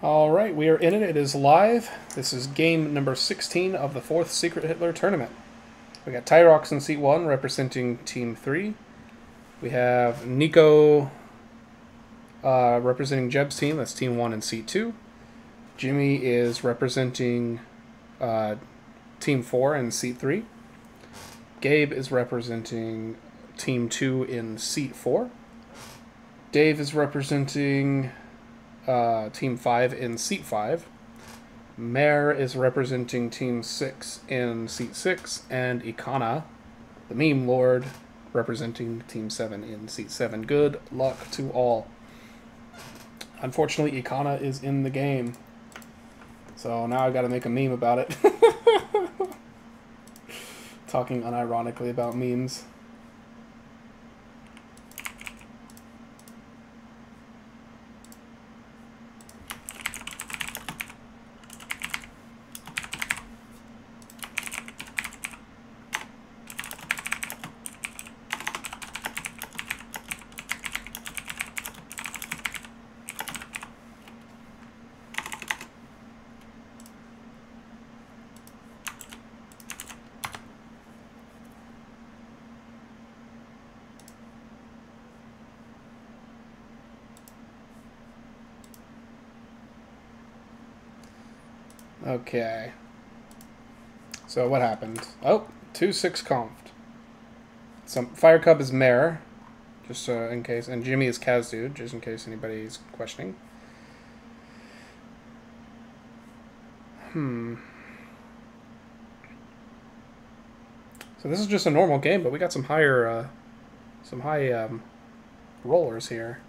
All right, we are in it. It is live. This is game number 16 of the 4th Secret Hitler tournament. We got Tyrox in seat 1 representing Team 3. We have Nico representing Jeb's team. That's Team 1 in seat 2. Jimmy is representing Team 4 in seat 3. Gabe is representing Team 2 in seat 4. Dave is representing Team 5 in seat 5. Mare is representing Team 6 in seat 6. And Ikana, the meme lord, representing Team 7 in seat 7. Good luck to all. Unfortunately, Ikana is in the game. So now I've got to make a meme about it. Talking unironically about memes. Okay. So what happened? Oh, 2-6 confed. Some Fire Cub is Mare, just in case, and Jimmy is Kazdude, just in case anybody's questioning. So this is just a normal game, but we got some higher, some high rollers here.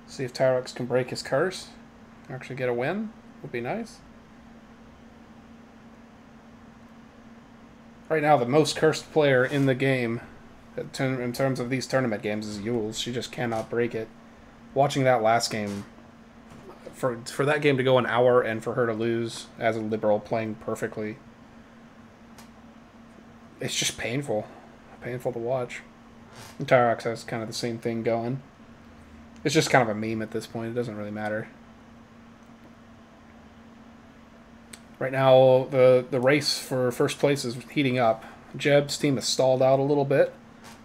See if Tyrox can break his curse. Actually get a win. Would be nice. Right now, the most cursed player in the game, in terms of these tournament games, is Yules. She just cannot break it. Watching that last game, for that game to go an hour and for her to lose as a liberal playing perfectly, it's just painful. Painful to watch. And Tyrox has kind of the same thing going. It's just kind of a meme at this point. It doesn't really matter. Right now, the race for first place is heating up. Jeb's team has stalled out a little bit,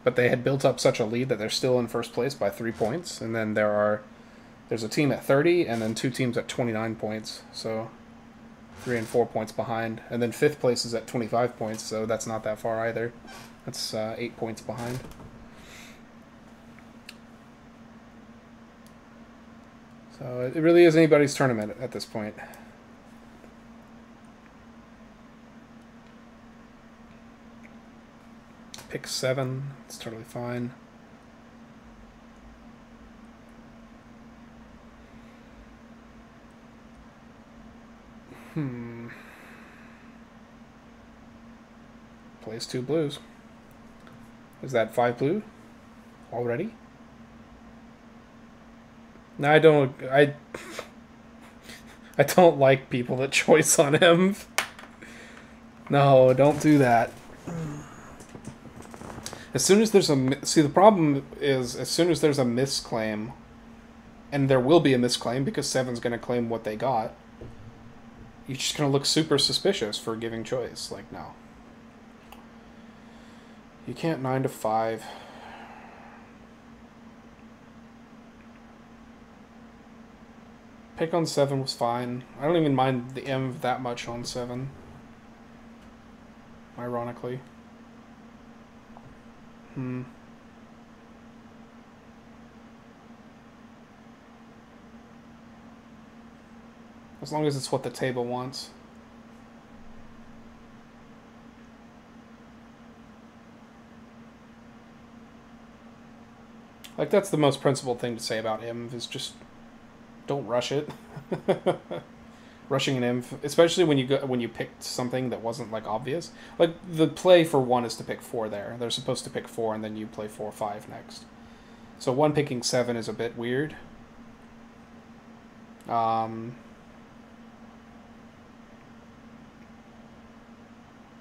but they had built up such a lead that they're still in first place by 3 points. And then there's a team at 30, and then 2 teams at 29 points. So 3 and 4 points behind. And then 5th place is at 25 points, so that's not that far either. That's 8 points behind. So it really is anybody's tournament at this point. Pick 7. It's totally fine. Plays 2 blues. Is that 5 blue already? No, I don't like people that choice on him. No, don't do that. As soon as there's the problem is, as soon as there's a misclaim, and there will be a misclaim because 7's going to claim what they got, you're just going to look super suspicious for giving choice. Like, no. You can't 9 to 5. Pick on 7 was fine. I don't even mind the M that much on 7. Ironically. As long as it's what the table wants. Like, that's the most principled thing to say about M, is just don't rush it. Rushing an inf, especially when you picked something that wasn't like obvious. Like the play for 1 is to pick 4 there. They're supposed to pick 4 and then you play 4, 5 next. So 1 picking 7 is a bit weird. And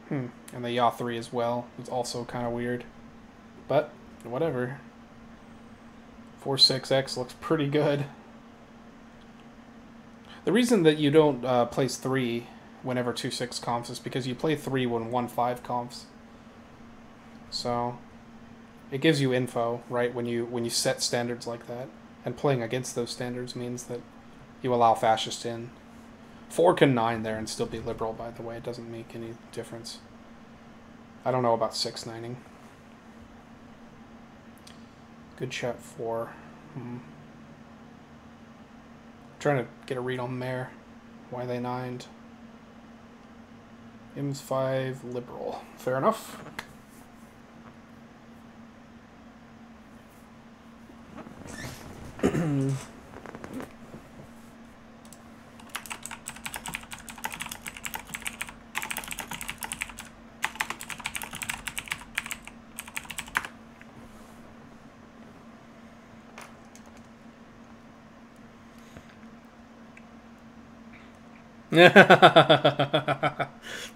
the Yaw 3 as well. It's also kind of weird. But whatever. 4-6X looks pretty good. The reason that you don't place 3 whenever 2-6 confs is because you play 3 when 1-5 confs. So it gives you info, right, when you set standards like that. And playing against those standards means that you allow fascist in. 4 can 9 there and still be liberal, by the way. It doesn't make any difference. I don't know about 6-9ing. Good shot 4. Trying to get a read on there. Why they 9'd. M's 5 liberal. Fair enough.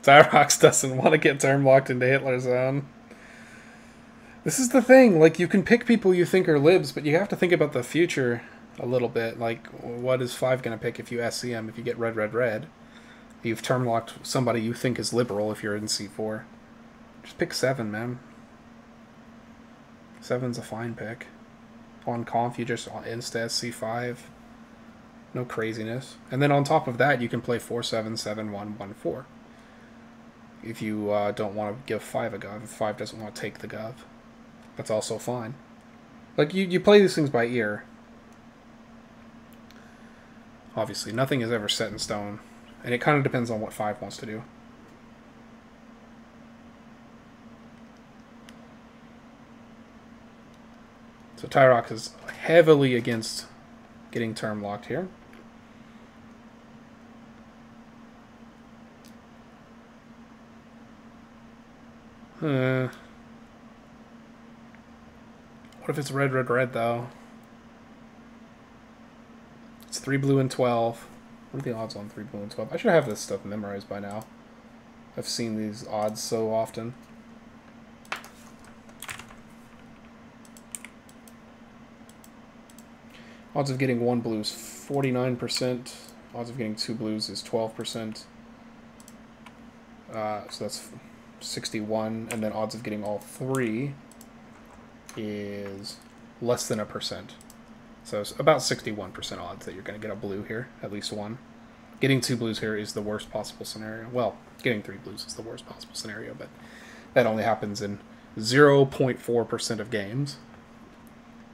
Tyrox doesn't want to get term locked into Hitler Zone. This is the thing, like, you can pick people you think are libs, but you have to think about the future a little bit. Like, what is 5 going to pick if you SCM, if you get red, red, red? You've term locked somebody you think is liberal if you're in C4. Just pick 7, man. 7's a fine pick. On conf, you just insta C5. No craziness. And then on top of that, you can play 4-7, 7-1, 1-4. If you don't want to give 5 a gov, if 5 doesn't want to take the gov. That's also fine. Like, you play these things by ear. Obviously, nothing is ever set in stone. And it kind of depends on what 5 wants to do. So Tyrox is heavily against getting term locked here. What if it's red, red, red, though? It's 3 blue and 12. What are the odds on 3 blue and 12? I should have this stuff memorized by now. I've seen these odds so often. Odds of getting 1 blue is 49%. Odds of getting 2 blues is 12%. So that's 61. And then odds of getting all 3 is less than 1%. So it's about 61% odds that you're going to get a blue here, at least 1. Getting 2 blues here is the worst possible scenario. Well, getting 3 blues is the worst possible scenario, but that only happens in 0.4% of games.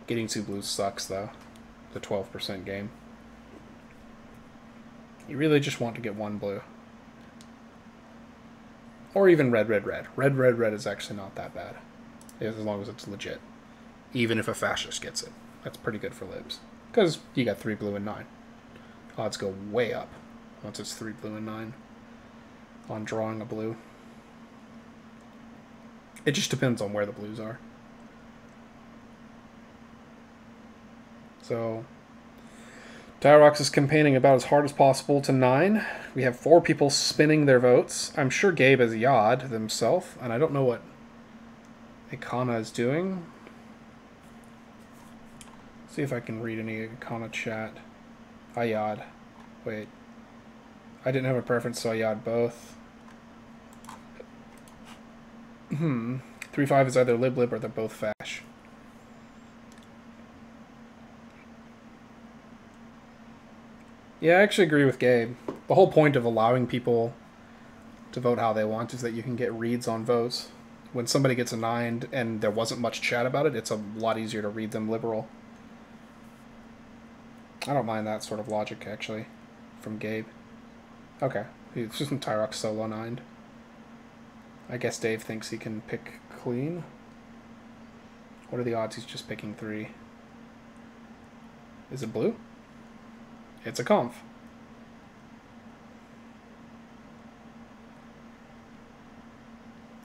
Getting 2 blues sucks, though. The 12% game. You really just want to get 1 blue. Or even red, red, red. Red, red, red is actually not that bad. As long as it's legit. Even if a fascist gets it. That's pretty good for libs. Because you got 3 blue and 9. Odds go way up once it's 3 blue and 9 on drawing a blue. It just depends on where the blues are. So Tyrox is campaigning about as hard as possible to 9. We have 4 people spinning their votes. I'm sure Gabe is Yod himself, and I don't know what Ikana is doing. See if I can read any Ikana chat. Ayad. Wait. I didn't have a preference, so Ayad both. 3-5 is either lib-lib or they're both fash. Yeah, I actually agree with Gabe. The whole point of allowing people to vote how they want is that you can get reads on votes. When somebody gets a 9 and there wasn't much chat about it, it's a lot easier to read them liberal. I don't mind that sort of logic, actually, from Gabe. Okay, it's just some Tyrox solo 9'd. I guess Dave thinks he can pick clean. What are the odds he's just picking 3? Is it blue? It's a conf.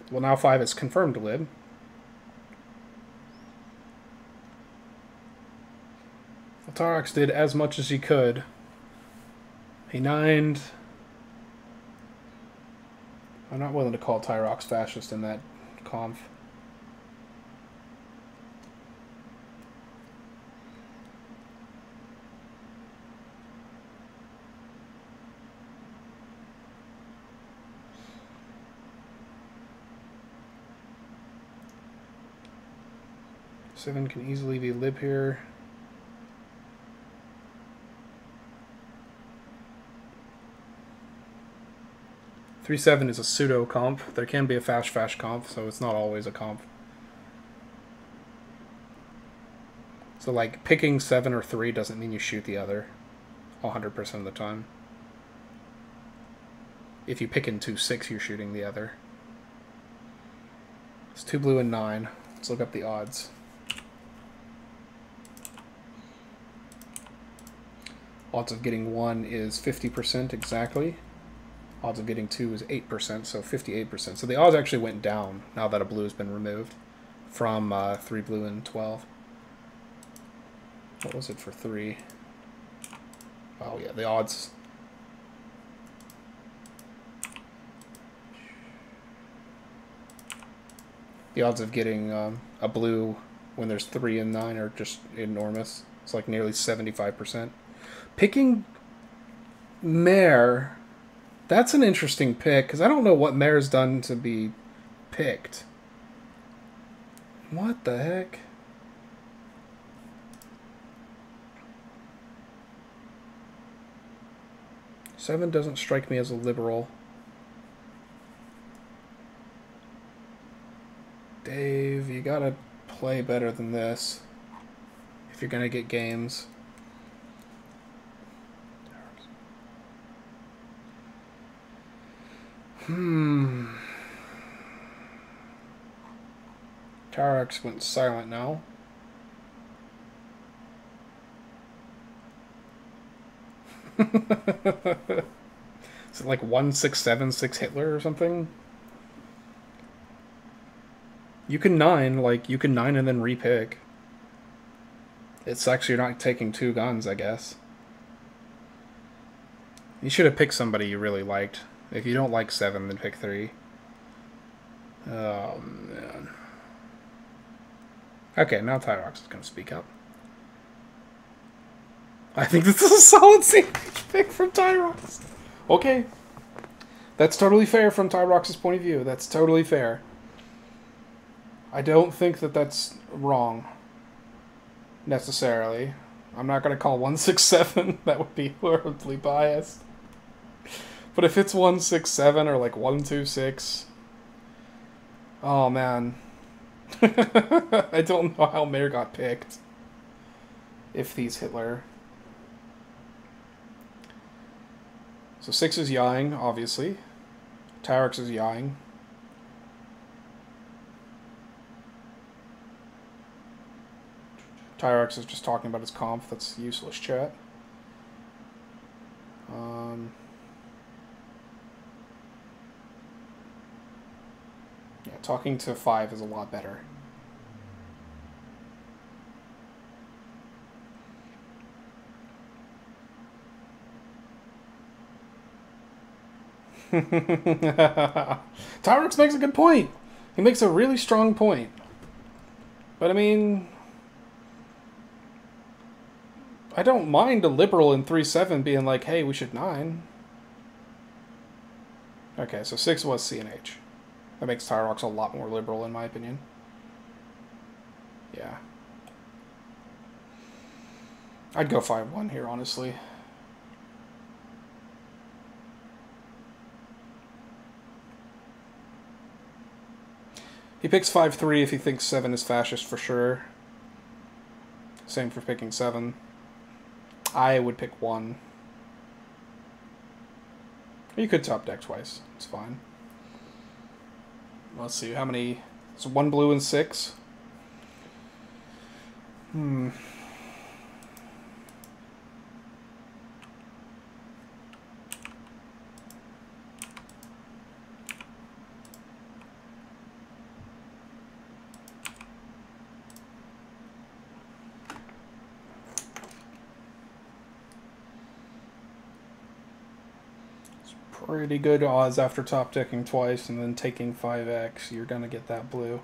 Well, now 5 is confirmed lib. Well, Tyrox did as much as he could. He 9'd. I'm not willing to call Tyrox fascist in that conf. 7 can easily be lib here. Three seven is a pseudo comp. There can be a fash comp, so it's not always a comp. So like picking 7 or 3 doesn't mean you shoot the other 100% of the time. If you pick in 2-6, you're shooting the other. It's 2 blue and 9. Let's look up the odds. Odds of getting 1 is 50% exactly. Odds of getting 2 is 8%, so 58%. So the odds actually went down now that a blue has been removed from 3 blue and 12. What was it for 3? Oh yeah, the odds. The odds of getting a blue when there's 3 and 9 are just enormous. It's like nearly 75%. Picking Mare, that's an interesting pick, because I don't know what Mare's done to be picked. What the heck? Seven doesn't strike me as a liberal. Dave, you gotta play better than this if you're gonna get games. Tyrox went silent now. Is it like 1676 Hitler or something? You can 9, like, you can 9 and then repick. It sucks you're not taking 2 guns, I guess. You should have picked somebody you really liked. If you don't like 7, then pick 3. Oh, man. Okay, now Tyrox is going to speak up. I think this is a solid CNH pick from Tyrox. Okay. That's totally fair from Tyrox's point of view. That's totally fair. I don't think that that's wrong. Necessarily. I'm not going to call 167. That would be horribly biased. But if it's 167 or like 126... Oh, man. I don't know how Mare got picked. If these Hitler... So 6 is yawing, obviously. Tyrox is yawing. Tyrox is just talking about his comp. That's useless chat. Yeah, talking to 5 is a lot better. Tyrox makes a good point. He makes a really strong point. But I mean, I don't mind a liberal in 3-7 being like, hey, we should 9. Okay, so 6 was CNH. That makes Tyrox a lot more liberal, in my opinion. Yeah. I'd go 5-1 here, honestly. He picks 5-3 if he thinks 7 is fascist for sure. Same for picking 7. I would pick 1. You could top deck twice. It's fine. Let's see, how many... It's 1 blue and 6. Pretty good odds after top decking twice and then taking 5x. You're going to get that blue.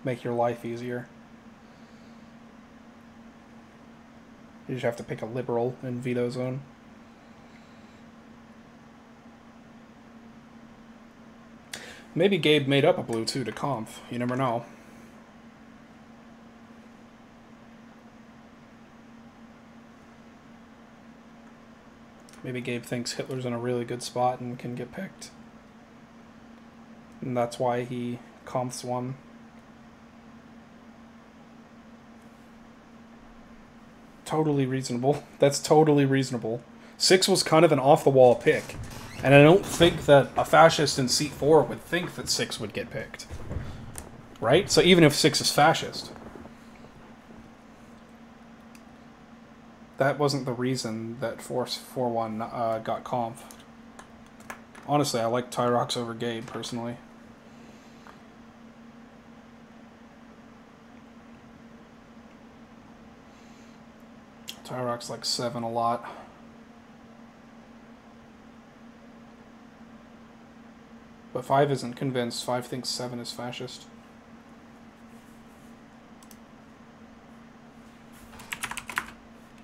Make your life easier. You just have to pick a liberal in veto zone. Maybe Gabe made up a blue too to conf. You never know. Maybe Gabe thinks Hitler's in a really good spot and can get picked. And that's why he comps one. Totally reasonable. That's totally reasonable. 6 was kind of an off-the-wall pick. And I don't think that a fascist in seat 4 would think that 6 would get picked. Right? So even if 6 is fascist, that wasn't the reason that 4-1 got comped. Honestly, I like Tyrox over Gabe, personally. Tyrox like 7 a lot. But 5 isn't convinced. 5 thinks 7 is fascist.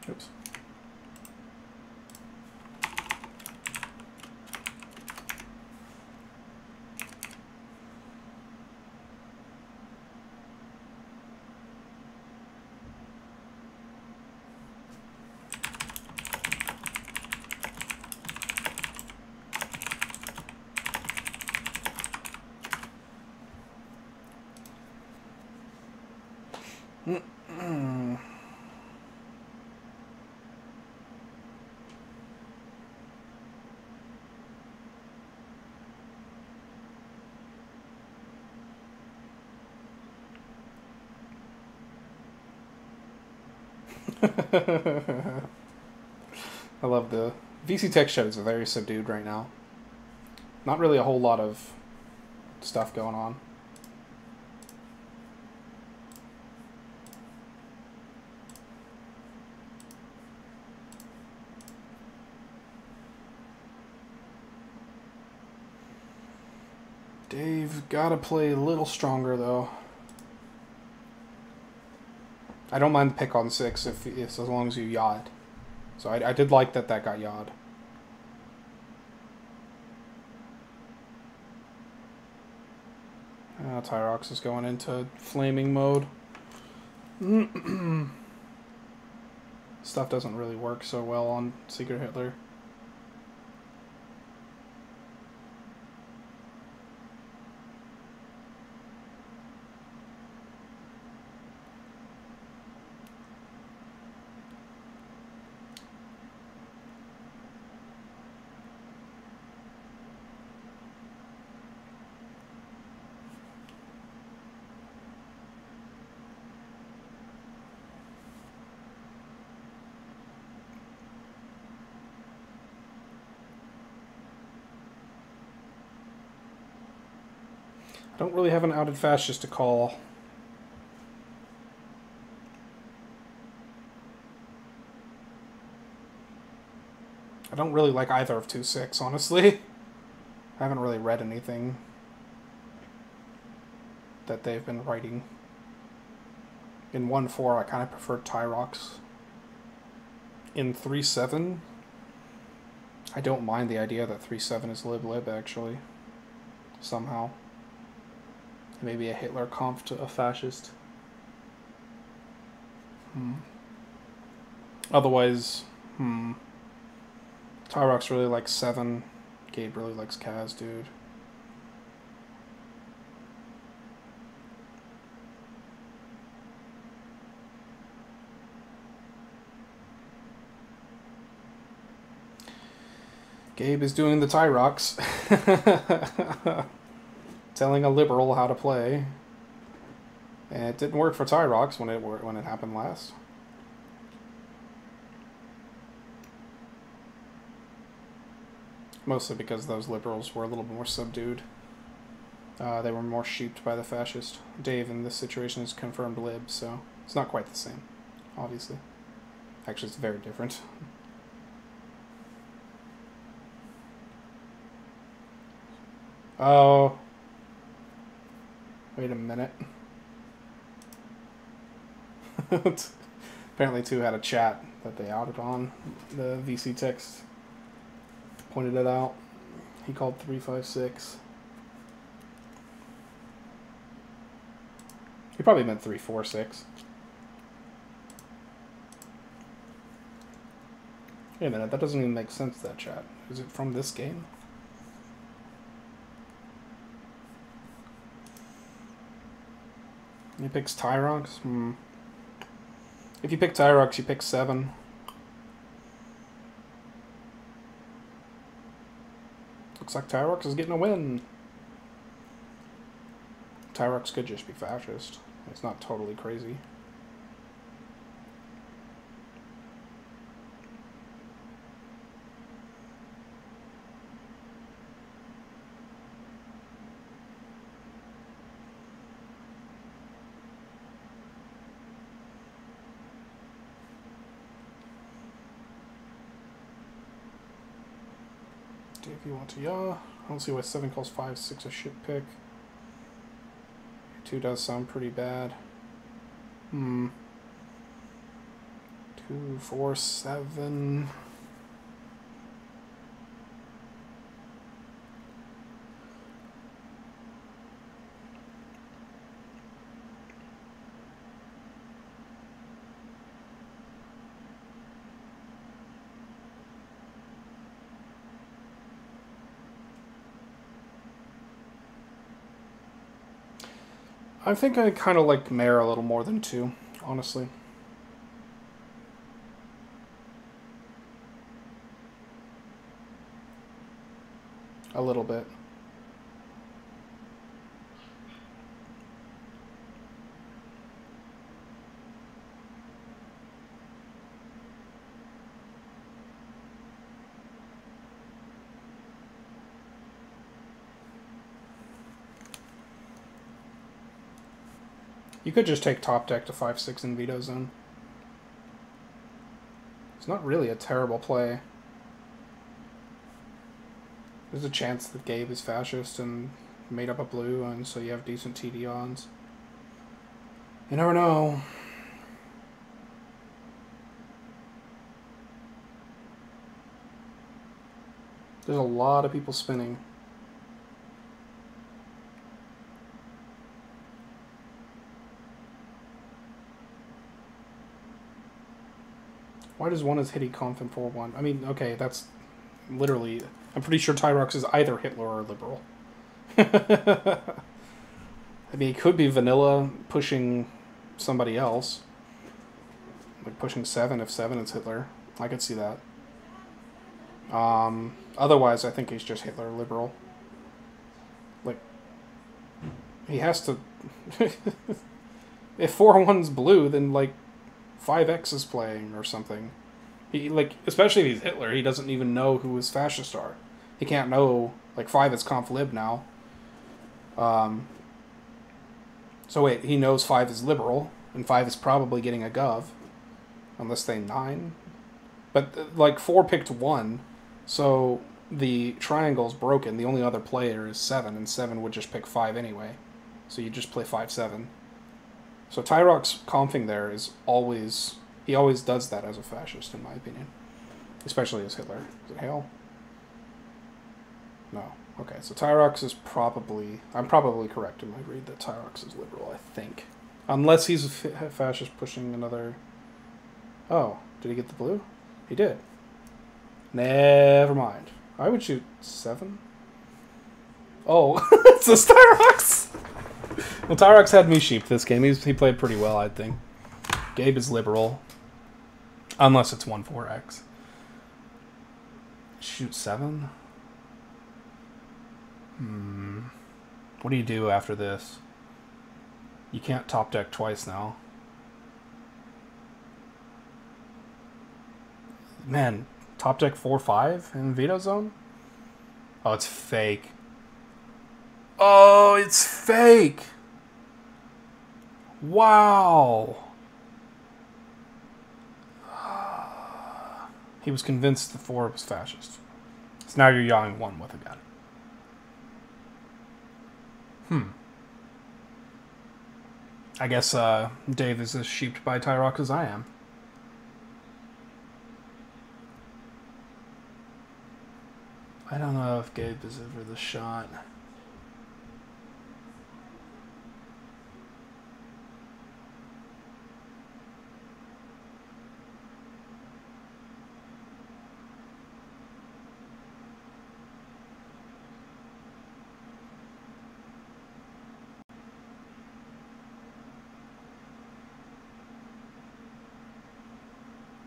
Oops. I love the VC Tech shows are very subdued right now. Not really a whole lot of stuff going on. Dave gotta play a little stronger though. I don't mind the pick on 6 if as long as you yod. So I did like that got yod. Tyrox is going into flaming mode. Stuff doesn't really work so well on Secret Hitler. I don't really have an outed fascist to call. I don't really like either of 2-6, honestly. I haven't really read anything that they've been writing. In 1-4, I kind of prefer Tyrox. In 3-7, I don't mind the idea that 3-7 is lib-lib, actually. Somehow. Maybe a Hitler comp to a fascist. Otherwise, Tyrox really likes 7. Gabe really likes Kaz, dude. Gabe is doing the Tyrox. Telling a liberal how to play. And it didn't work for Tyrox when it happened last. Mostly because those liberals were a little more subdued. They were more sheeped by the fascist. Dave in this situation is confirmed lib, so it's not quite the same, obviously. Actually, it's very different. Oh. Wait a minute. Apparently 2 had a chat that they outed on. The VC text pointed it out. He called 356. He probably meant 346. Wait a minute, that doesn't even make sense, that chat. Is it from this game? He picks Tyrox? If you pick Tyrox, you pick 7. Looks like Tyrox is getting a win. Tyrox could just be fascist. It's not totally crazy. If you want to, yeah. I don't see why 7 calls 5, 6 a shit pick. 2 does sound pretty bad. 2, 4, 7. I think I kind of like Mare a little more than 2, honestly. A little bit. You could just take top deck to 5-6 in Veto Zone. It's not really a terrible play. There's a chance that Gabe is fascist and made up a blue, and so you have decent TD odds. You never know. There's a lot of people spinning. Why does one as Hitty conf in 4-1? I mean, okay, that's literally... I'm pretty sure Tyrox is either Hitler or liberal. I mean, it could be vanilla pushing somebody else. Like pushing 7 if 7 is Hitler. I could see that. Otherwise, I think he's just Hitler liberal. Like, he has to... If 4-1's blue, then, like, 5X is playing or something. He, like, especially if he's Hitler, he doesn't even know who his fascists are. He can't know, like, 5 is conf lib now. So wait, he knows 5 is liberal, and 5 is probably getting a gov. Unless they 9. But, like, 4 picked 1, so the triangle's broken. The only other player is 7, and 7 would just pick 5 anyway. So you just play 5-7. So Tyrox confing there is always... He always does that as a fascist, in my opinion. Especially as Hitler. Is it Hale? No. Okay, so Tyrox is probably... I'm probably correct in my read that Tyrox is liberal, I think. Unless he's a fascist pushing another... Oh, did he get the blue? He did. Never mind. I would shoot 7. Oh, it's a Tyrox! Well, Tyrox had me sheep this game. He played pretty well, I think. Gabe is liberal. Unless it's 1-4X. Shoot 7? What do you do after this? You can't top deck twice now. Man, top deck 4-5 in Veto Zone? Oh, it's fake. Oh, it's fake! Wow! He was convinced the 4 was fascist. So now you're yawing 1 with a gun. I guess Dave is as sheeped by Tyrox as I am. I don't know if Gabe is ever the shot.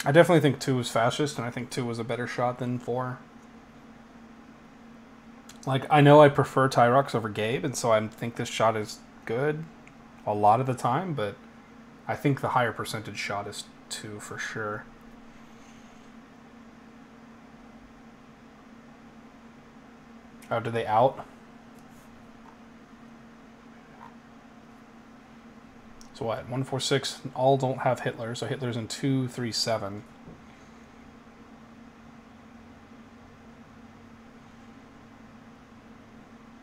I definitely think 2 was fastest, and I think 2 was a better shot than 4. Like, I know I prefer Tyrox over Gabe, and so I think this shot is good a lot of the time, but I think the higher percentage shot is 2 for sure. Oh, did they out? So what? 1, 4, 6. All don't have Hitler, so Hitler's in 2, 3, 7.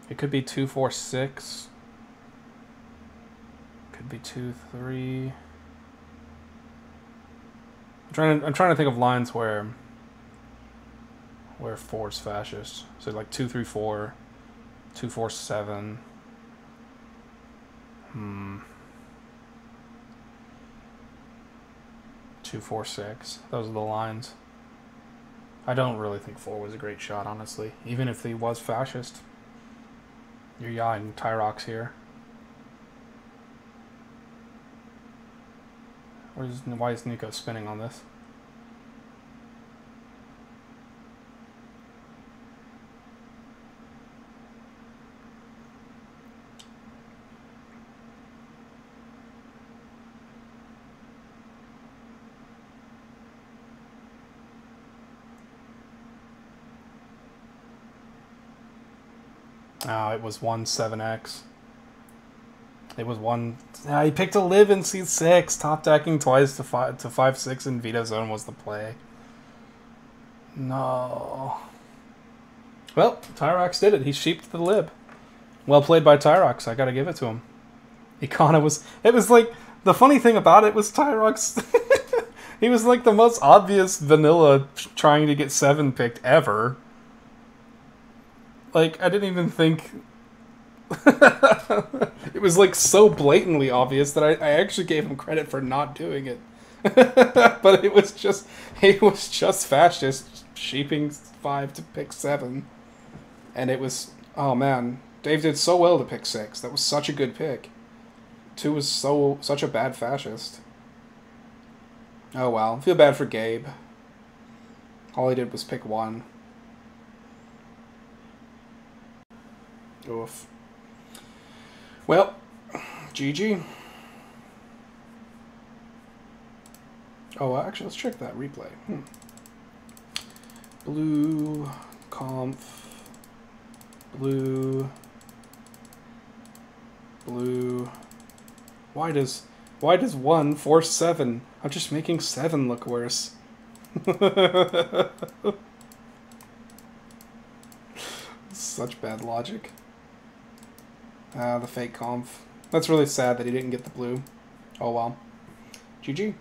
It could be 2, 4, 6. Could be 2, 3. I'm trying to think of lines where 4 is fascist. So like 2, 3, 4, 2, 4, 7. 2, 4, 6. Those are the lines. I don't really think 4 was a great shot, honestly. Even if he was fascist. You're yawing Tyrox here. Why is Nico spinning on this? Oh, it was 1, 7x. It was 1. He picked a live in C6. Top decking twice to 5, 6 in veto zone was the play. No. Well, Tyrox did it. He sheeped the lib. Well played by Tyrox. I gotta give it to him. Icona was... It was like... The funny thing about it was Tyrox... he was like the most obvious vanilla trying to get 7 picked ever. Like, I didn't even think... It was like so blatantly obvious that I actually gave him credit for not doing it. But it was just fascist sheeping 5 to pick 7. And it was, oh man, Dave did so well to pick 6. That was such a good pick. 2 was such a bad fascist. Oh well, I feel bad for Gabe. All he did was pick 1. Oof. Well, GG. Oh, actually, let's check that replay. Blue, conf, blue. Why does 1 force 7? I'm just making 7 look worse. Such bad logic. The fake conf. That's really sad that he didn't get the blue. Oh well. GG.